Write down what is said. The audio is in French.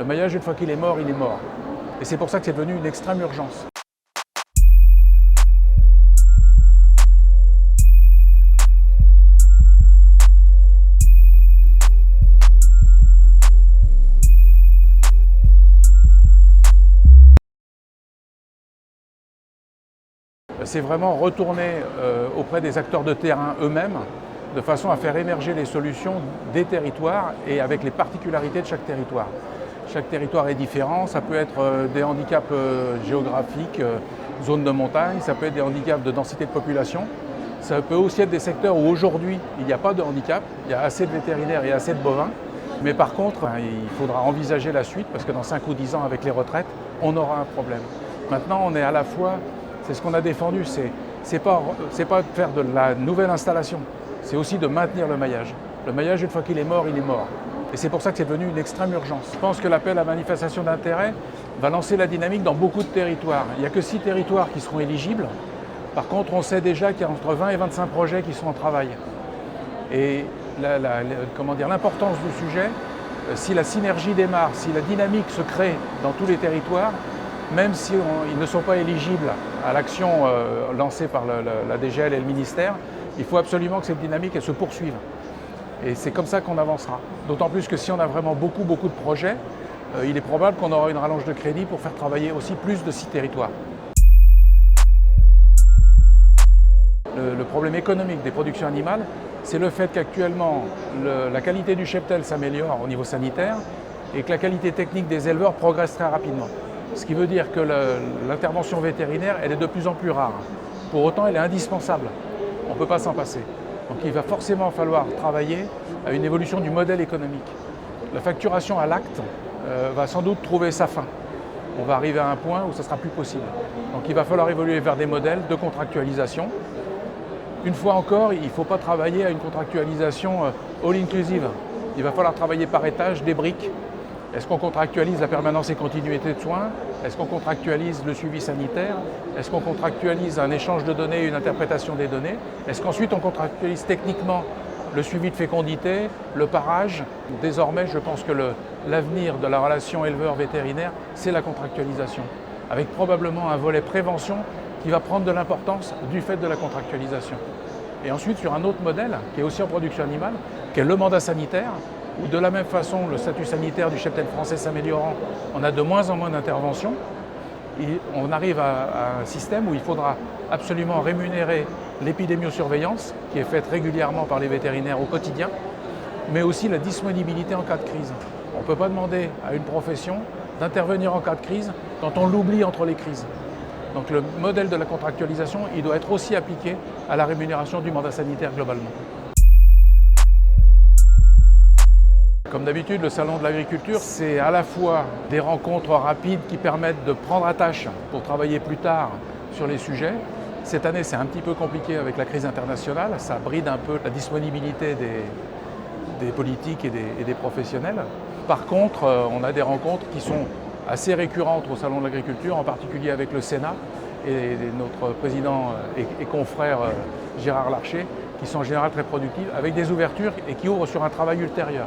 Le maillage, une fois qu'il est mort, il est mort. Et c'est pour ça que c'est devenu une extrême urgence. C'est vraiment retourner auprès des acteurs de terrain eux-mêmes, de façon à faire émerger les solutions des territoires et avec les particularités de chaque territoire. Chaque territoire est différent, ça peut être des handicaps géographiques, zones de montagne, ça peut être des handicaps de densité de population, ça peut aussi être des secteurs où aujourd'hui il n'y a pas de handicap, il y a assez de vétérinaires et assez de bovins, mais par contre il faudra envisager la suite parce que dans 5 ou 10 ans avec les retraites, on aura un problème. Maintenant on est à la fois, c'est ce qu'on a défendu, c'est pas de faire de la nouvelle installation, c'est aussi de maintenir le maillage. Le maillage, une fois qu'il est mort, il est mort. Et c'est pour ça que c'est devenu une extrême urgence. Je pense que l'appel à manifestation d'intérêt va lancer la dynamique dans beaucoup de territoires. Il n'y a que 6 territoires qui seront éligibles. Par contre, on sait déjà qu'il y a entre 20 et 25 projets qui sont en travail. Et l'importance du sujet, si la synergie démarre, si la dynamique se crée dans tous les territoires, même si ils ne sont pas éligibles à l'action lancée par la DGL et le ministère, il faut absolument que cette dynamique elle se poursuive. Et c'est comme ça qu'on avancera. D'autant plus que si on a vraiment beaucoup de projets, il est probable qu'on aura une rallonge de crédit pour faire travailler aussi plus de 6 territoires. Le problème économique des productions animales, c'est le fait qu'actuellement, la qualité du cheptel s'améliore au niveau sanitaire et que la qualité technique des éleveurs progresse très rapidement. Ce qui veut dire que l'intervention vétérinaire, elle est de plus en plus rare. Pour autant, elle est indispensable. On ne peut pas s'en passer. Donc il va forcément falloir travailler à une évolution du modèle économique. La facturation à l'acte va sans doute trouver sa fin. On va arriver à un point où ce ne sera plus possible. Donc il va falloir évoluer vers des modèles de contractualisation. Une fois encore, il ne faut pas travailler à une contractualisation all-inclusive. Il va falloir travailler par étage, des briques. Est-ce qu'on contractualise la permanence et continuité de soins? Est-ce qu'on contractualise le suivi sanitaire? Est-ce qu'on contractualise un échange de données et une interprétation des données? Est-ce qu'ensuite on contractualise techniquement le suivi de fécondité, le parage? Désormais, je pense que l'avenir de la relation éleveur-vétérinaire, c'est la contractualisation, avec probablement un volet prévention qui va prendre de l'importance du fait de la contractualisation. Et ensuite, sur un autre modèle, qui est aussi en production animale, qui est le mandat sanitaire, où de la même façon, le statut sanitaire du cheptel français s'améliorant, on a de moins en moins d'interventions. On arrive à un système où il faudra absolument rémunérer l'épidémiosurveillance, qui est faite régulièrement par les vétérinaires au quotidien, mais aussi la disponibilité en cas de crise. On ne peut pas demander à une profession d'intervenir en cas de crise quand on l'oublie entre les crises. Donc le modèle de la contractualisation, il doit être aussi appliqué à la rémunération du mandat sanitaire globalement. Comme d'habitude, le Salon de l'agriculture, c'est à la fois des rencontres rapides qui permettent de prendre à tâche pour travailler plus tard sur les sujets. Cette année, c'est un petit peu compliqué avec la crise internationale. Ça bride un peu la disponibilité des politiques et des professionnels. Par contre, on a des rencontres qui sont assez récurrentes au Salon de l'agriculture, en particulier avec le Sénat et notre président et confrère Gérard Larcher, qui sont en général très productives, avec des ouvertures et qui ouvrent sur un travail ultérieur.